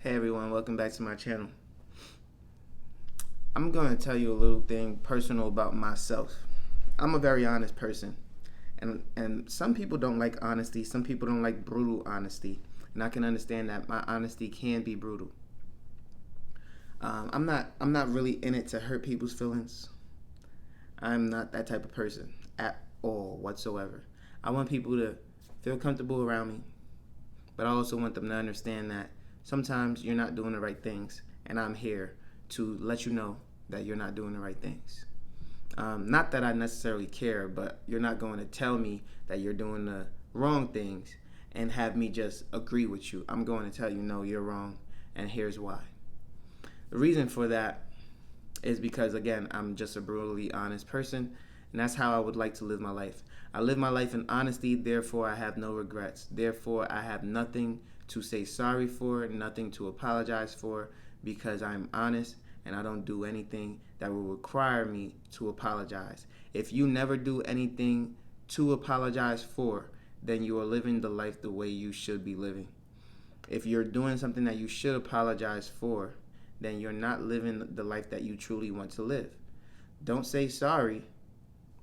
Hey everyone, welcome back to my channel. I'm going to tell you a little thing personal about myself. I'm a very honest person. And some people don't like honesty, some people don't like brutal honesty. And I can understand that my honesty can be brutal. I'm not really in it to hurt people's feelings. I'm not that type of person at all whatsoever. I want people to feel comfortable around me, but I also want them to understand that sometimes you're not doing the right things, and I'm here to let you know that you're not doing the right things. Not that I necessarily care, but you're not going to tell me that you're doing the wrong things and have me just agree with you. I'm going to tell you, no, you're wrong, and here's why. The reason for that is because, again, I'm just a brutally honest person, and that's how I would like to live my life. I live my life in honesty, therefore I have no regrets. Therefore, I have nothing to say sorry for, nothing to apologize for, because I'm honest and I don't do anything that will require me to apologize. If you never do anything to apologize for, then you are living the life the way you should be living. If you're doing something that you should apologize for, then you're not living the life that you truly want to live. Don't say sorry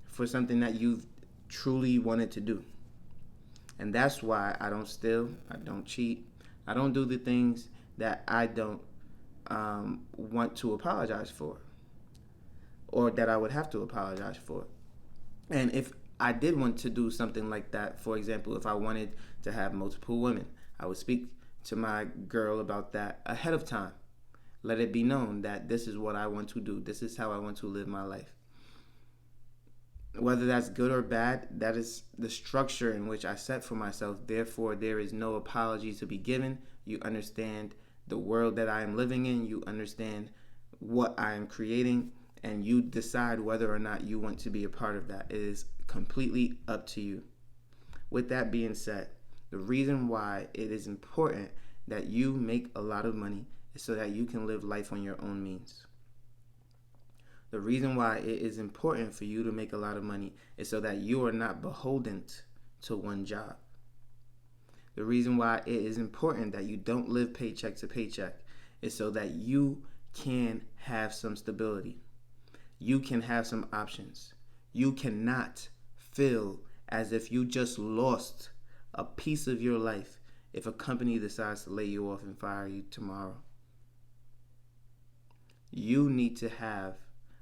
for something that you've truly wanted to do. And that's why I don't steal, I don't cheat, I don't do the things that I don't want to apologize for, or that I would have to apologize for. And if I did want to do something like that, for example, if I wanted to have multiple women, I would speak to my girl about that ahead of time. Let it be known that this is what I want to do. This is how I want to live my life. Whether that's good or bad, that is the structure in which I set for myself. Therefore, there is no apology to be given. You understand the world that I am living in. You understand what I am creating. And you decide whether or not you want to be a part of that. It is completely up to you. With that being said, the reason why it is important that you make a lot of money is so that you can live life on your own means. The reason why it is important for you to make a lot of money is so that you are not beholden to one job. The reason why it is important that you don't live paycheck to paycheck is so that you can have some stability. You can have some options. You cannot feel as if you just lost a piece of your life if a company decides to lay you off and fire you tomorrow. You need to have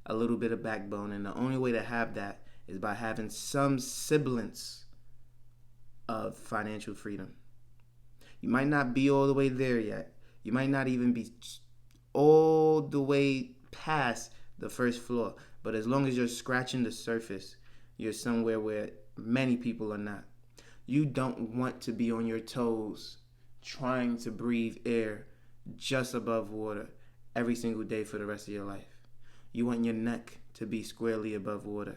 a little bit of backbone, and the only way to have that is by having some semblance of financial freedom. You might not be all the way there yet. You might not even be all the way past the first floor, but as long as you're scratching the surface, you're somewhere where many people are not. You don't want to be on your toes trying to breathe air just above water every single day for the rest of your life. You want your neck to be squarely above water.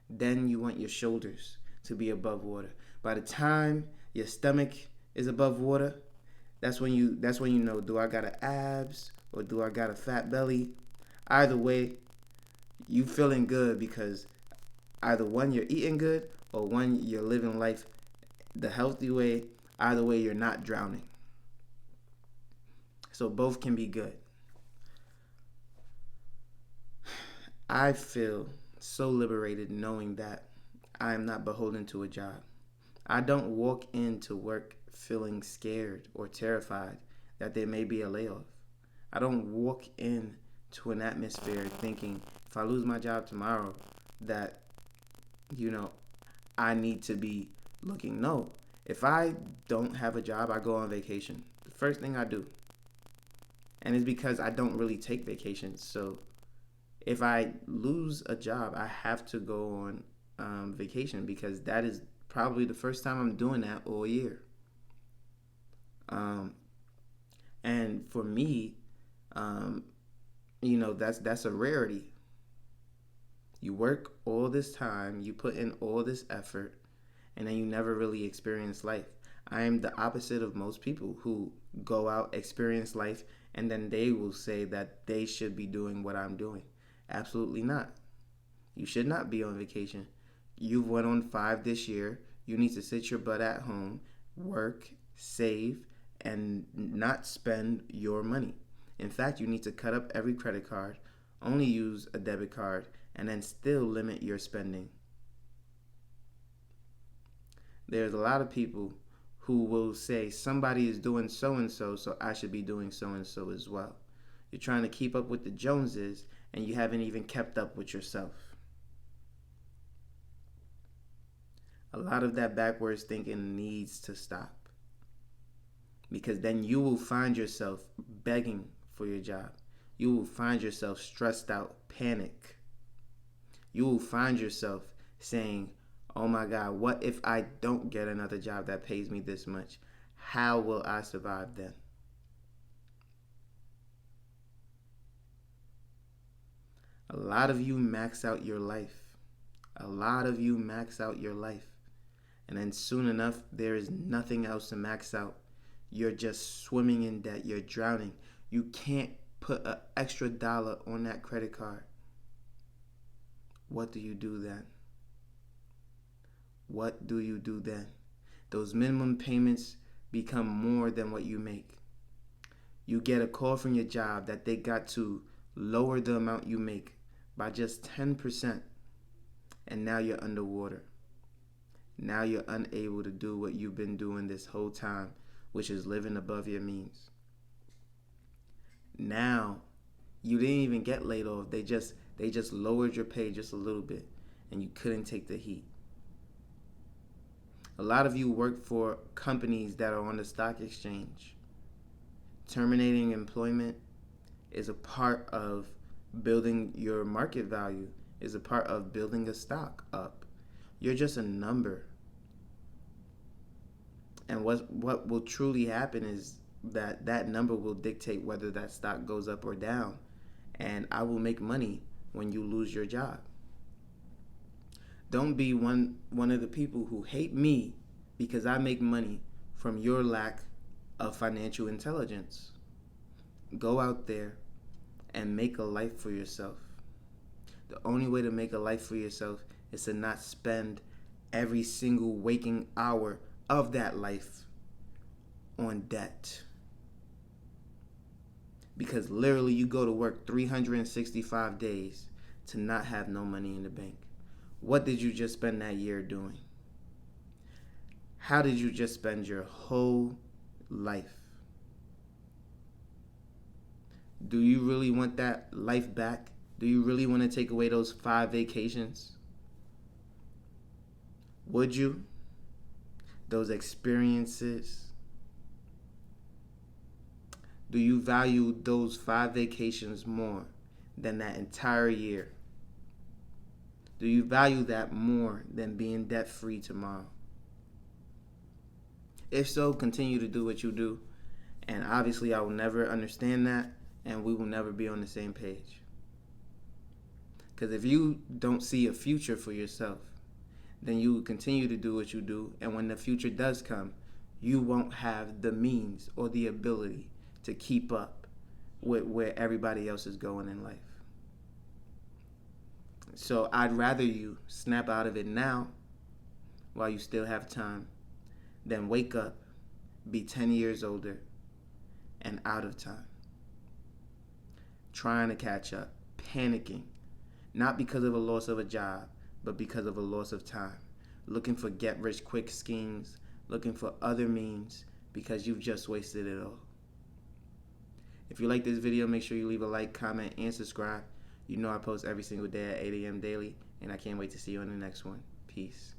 Then you want your shoulders to be above water. By the time your stomach is above water, that's when you know, do I got an abs or do I got a fat belly? Either way, you feeling good because either one, you're eating good, or one, you're living life the healthy way. Either way, you're not drowning. So both can be good. I feel so liberated knowing that I am not beholden to a job. I don't walk into work feeling scared or terrified that there may be a layoff. I don't walk into an atmosphere thinking if I lose my job tomorrow that, I need to be looking. No. If I don't have a job, I go on vacation. The first thing I do. And it's because I don't really take vacations. So if I lose a job, I have to go on vacation because that is probably the first time I'm doing that all year. And for me, that's a rarity. You work all this time, you put in all this effort, and then you never really experience life. I am the opposite of most people who go out, experience life, and then they will say that they should be doing what I'm doing. Absolutely not. You should not be on vacation. You've went on 5 this year. You need to sit your butt at home, work, save, and not spend your money. In fact, you need to cut up every credit card, only use a debit card, and then still limit your spending. There's a lot of people who will say somebody is doing so and so, so I should be doing so and so as well. You're trying to keep up with the Joneses and you haven't even kept up with yourself. A lot of that backwards thinking needs to stop, because then you will find yourself begging for your job. You will find yourself stressed out, panic. You will find yourself saying, oh my God, what if I don't get another job that pays me this much? How will I survive then? A lot of you max out your life. A lot of you max out your life. And then soon enough, there is nothing else to max out. You're just swimming in debt. You're drowning. You can't put an extra dollar on that credit card. What do you do then? What do you do then? Those minimum payments become more than what you make. You get a call from your job that they got to lower the amount you make by just 10%, and now you're underwater. Now you're unable to do what you've been doing this whole time, which is living above your means. Now you didn't even get laid off. They just lowered your pay just a little bit, and you couldn't take the heat. A lot of you work for companies that are on the stock exchange. Terminating employment is a part of building your market value, is a part of building a stock up. You're just a number. And what will truly happen is that number will dictate whether that stock goes up or down. And I will make money when you lose your job. Don't be one of the people who hate me because I make money from your lack of financial intelligence. Go out there and make a life for yourself. The only way to make a life for yourself is to not spend every single waking hour of that life on debt. Because literally you go to work 365 days to not have no money in the bank. What did you just spend that year doing? How did you just spend your whole life? Do you really want that life back? Do you really want to take away those 5 vacations? Would you? Those experiences? Do you value those 5 vacations more than that entire year? Do you value that more than being debt-free tomorrow? If so, continue to do what you do. And obviously, I will never understand that, and we will never be on the same page. Because if you don't see a future for yourself, then you will continue to do what you do. And when the future does come, you won't have the means or the ability to keep up with where everybody else is going in life. So I'd rather you snap out of it now while you still have time than wake up, be 10 years older, and out of time. Trying to catch up, panicking, not because of a loss of a job, but because of a loss of time. Looking for get-rich-quick schemes, looking for other means because you've just wasted it all. If you like this video, make sure you leave a like, comment, and subscribe. You know I post every single day at 8 a.m. daily, and I can't wait to see you on the next one. Peace.